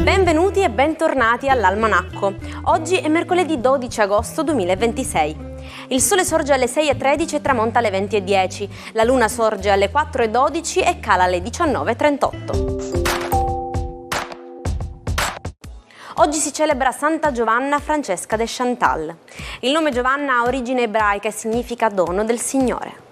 Benvenuti e bentornati all'Almanacco. Oggi è mercoledì 12 agosto 2026. Il sole sorge alle 6:13 e tramonta alle 20:10. La luna sorge alle 4:12 e cala alle 19:38. Oggi si celebra Santa Giovanna Francesca de Chantal. Il nome Giovanna ha origine ebraica e significa dono del Signore.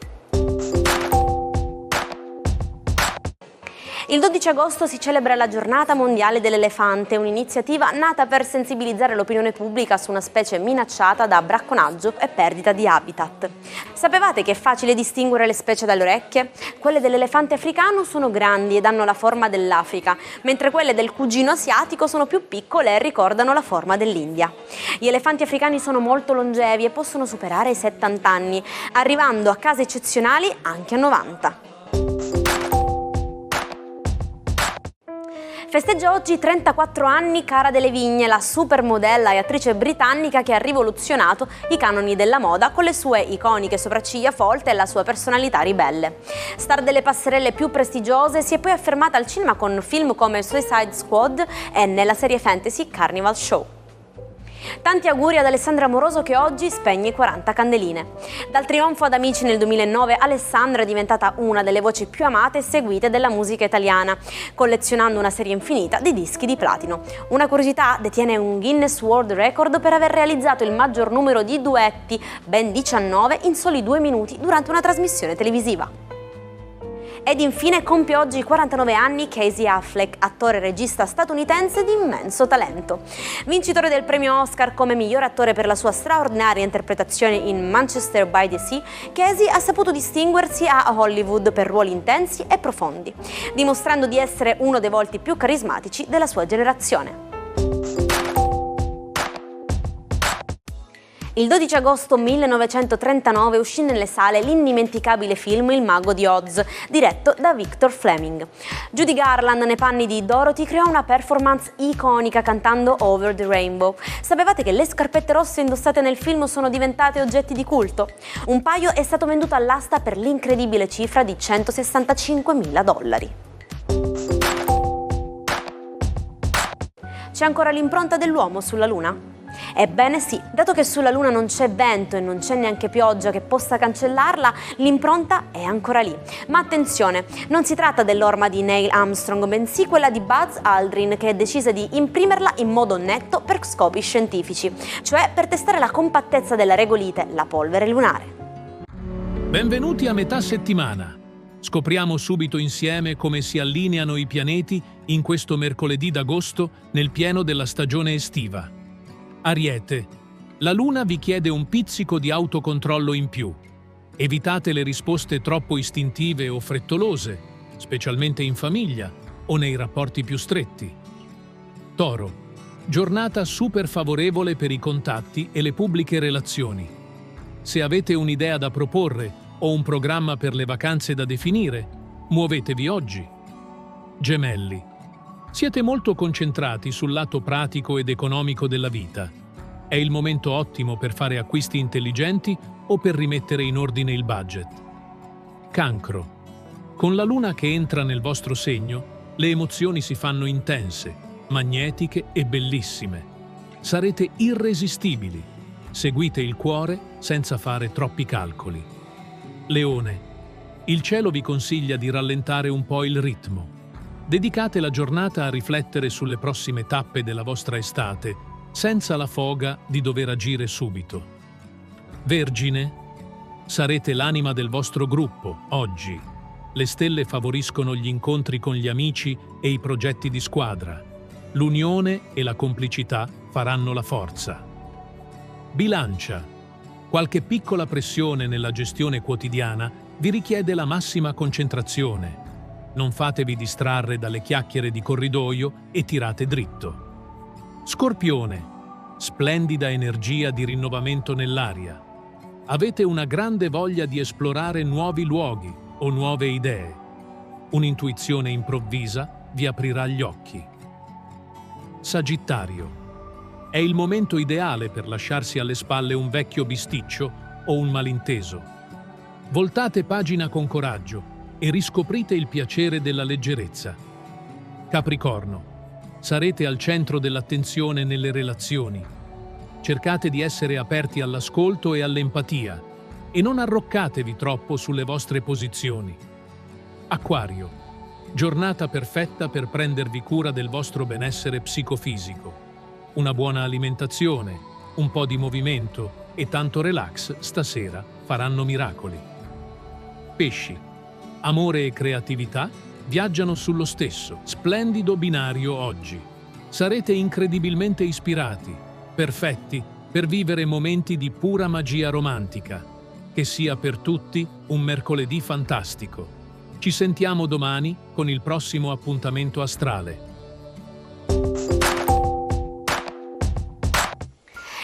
Il 12 agosto si celebra la Giornata Mondiale dell'Elefante, un'iniziativa nata per sensibilizzare l'opinione pubblica su una specie minacciata da bracconaggio e perdita di habitat. Sapevate che è facile distinguere le specie dalle orecchie? Quelle dell'elefante africano sono grandi ed hanno la forma dell'Africa, mentre quelle del cugino asiatico sono più piccole e ricordano la forma dell'India. Gli elefanti africani sono molto longevi e possono superare i 70 anni, arrivando a casi eccezionali anche a 90. Festeggia oggi 34 anni Cara Delevingne, la supermodella e attrice britannica che ha rivoluzionato i canoni della moda con le sue iconiche sopracciglia folte e la sua personalità ribelle. Star delle passerelle più prestigiose, si è poi affermata al cinema con film come Suicide Squad e nella serie fantasy Carnival Show. Tanti auguri ad Alessandra Amoroso che oggi spegne 40 candeline. Dal trionfo ad Amici nel 2009, Alessandra è diventata una delle voci più amate e seguite della musica italiana, collezionando una serie infinita di dischi di platino. Una curiosità: detiene un Guinness World Record per aver realizzato il maggior numero di duetti, ben 19, in soli 2 minuti durante una trasmissione televisiva. Ed infine compie oggi 49 anni Casey Affleck, attore e regista statunitense di immenso talento. Vincitore del premio Oscar come miglior attore per la sua straordinaria interpretazione in Manchester by the Sea, Casey ha saputo distinguersi a Hollywood per ruoli intensi e profondi, dimostrando di essere uno dei volti più carismatici della sua generazione. Il 12 agosto 1939 uscì nelle sale l'indimenticabile film Il Mago di Oz, diretto da Victor Fleming. Judy Garland, nei panni di Dorothy, creò una performance iconica cantando Over the Rainbow. Sapevate che le scarpette rosse indossate nel film sono diventate oggetti di culto? Un paio è stato venduto all'asta per l'incredibile cifra di $165.000. C'è ancora l'impronta dell'uomo sulla Luna? Ebbene sì, dato che sulla Luna non c'è vento e non c'è neanche pioggia che possa cancellarla, l'impronta è ancora lì. Ma attenzione, non si tratta dell'orma di Neil Armstrong, bensì quella di Buzz Aldrin, che decise di imprimerla in modo netto per scopi scientifici, cioè per testare la compattezza della regolite, la polvere lunare. Benvenuti a metà settimana. Scopriamo subito insieme come si allineano i pianeti in questo mercoledì d'agosto nel pieno della stagione estiva. Ariete, la Luna vi chiede un pizzico di autocontrollo in più. Evitate le risposte troppo istintive o frettolose, specialmente in famiglia o nei rapporti più stretti. Toro, giornata super favorevole per i contatti e le pubbliche relazioni. Se avete un'idea da proporre o un programma per le vacanze da definire, muovetevi oggi. Gemelli, siete molto concentrati sul lato pratico ed economico della vita. È il momento ottimo per fare acquisti intelligenti o per rimettere in ordine il budget. Cancro. Con la Luna che entra nel vostro segno, le emozioni si fanno intense, magnetiche e bellissime. Sarete irresistibili. Seguite il cuore senza fare troppi calcoli. Leone. Il cielo vi consiglia di rallentare un po' il ritmo. Dedicate la giornata a riflettere sulle prossime tappe della vostra estate, senza la foga di dover agire subito. Vergine, sarete l'anima del vostro gruppo oggi. Le stelle favoriscono gli incontri con gli amici e i progetti di squadra. L'unione e la complicità faranno la forza. Bilancia, qualche piccola pressione nella gestione quotidiana vi richiede la massima concentrazione. Non fatevi distrarre dalle chiacchiere di corridoio e tirate dritto. Scorpione, splendida energia di rinnovamento nell'aria. Avete una grande voglia di esplorare nuovi luoghi o nuove idee. Un'intuizione improvvisa vi aprirà gli occhi. Sagittario, è il momento ideale per lasciarsi alle spalle un vecchio bisticcio o un malinteso. Voltate pagina con coraggio e riscoprite il piacere della leggerezza. Capricorno. Sarete al centro dell'attenzione nelle relazioni. Cercate di essere aperti all'ascolto e all'empatia e non arroccatevi troppo sulle vostre posizioni. Acquario. Giornata perfetta per prendervi cura del vostro benessere psicofisico. Una buona alimentazione, un po' di movimento e tanto relax stasera faranno miracoli. Pesci. Amore e creatività viaggiano sullo stesso, splendido binario oggi. Sarete incredibilmente ispirati, perfetti per vivere momenti di pura magia romantica. Che sia per tutti un mercoledì fantastico. Ci sentiamo domani con il prossimo appuntamento astrale.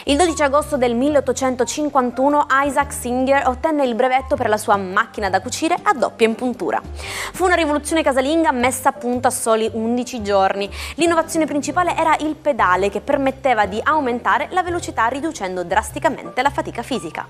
Il 12 agosto del 1851 Isaac Singer ottenne il brevetto per la sua macchina da cucire a doppia impuntura. Fu una rivoluzione casalinga messa a punto a soli 11 giorni. L'innovazione principale era il pedale che permetteva di aumentare la velocità riducendo drasticamente la fatica fisica.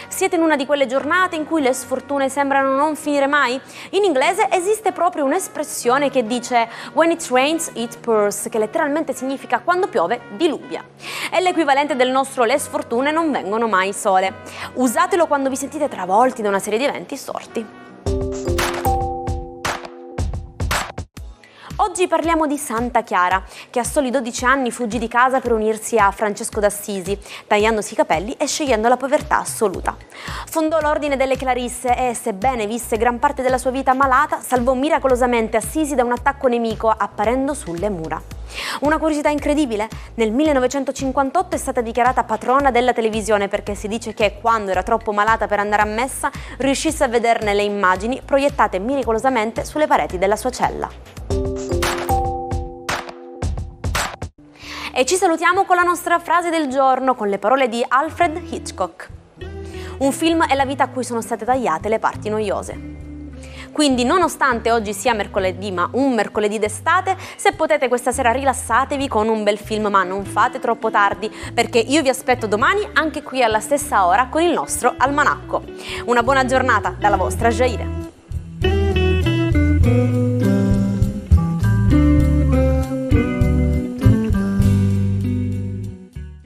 Siete in una di quelle giornate in cui le sfortune sembrano non finire mai? In inglese esiste proprio un'espressione che dice "When it rains, it pours", che letteralmente significa "quando piove, diluvia". È l'equivalente del nostro "le sfortune non vengono mai sole". Usatelo quando vi sentite travolti da una serie di eventi storti. Oggi parliamo di Santa Chiara, che a soli 12 anni fuggì di casa per unirsi a Francesco d'Assisi, tagliandosi i capelli e scegliendo la povertà assoluta. Fondò l'ordine delle Clarisse e, sebbene visse gran parte della sua vita malata, salvò miracolosamente Assisi da un attacco nemico apparendo sulle mura. Una curiosità incredibile: nel 1958 è stata dichiarata patrona della televisione perché si dice che, quando era troppo malata per andare a messa, riuscisse a vederne le immagini proiettate miracolosamente sulle pareti della sua cella. E ci salutiamo con la nostra frase del giorno, con le parole di Alfred Hitchcock. Un film è la vita a cui sono state tagliate le parti noiose. Quindi, nonostante oggi sia mercoledì, ma un mercoledì d'estate, se potete questa sera rilassatevi con un bel film, ma non fate troppo tardi, perché io vi aspetto domani anche qui alla stessa ora con il nostro almanacco. Una buona giornata dalla vostra Jaire.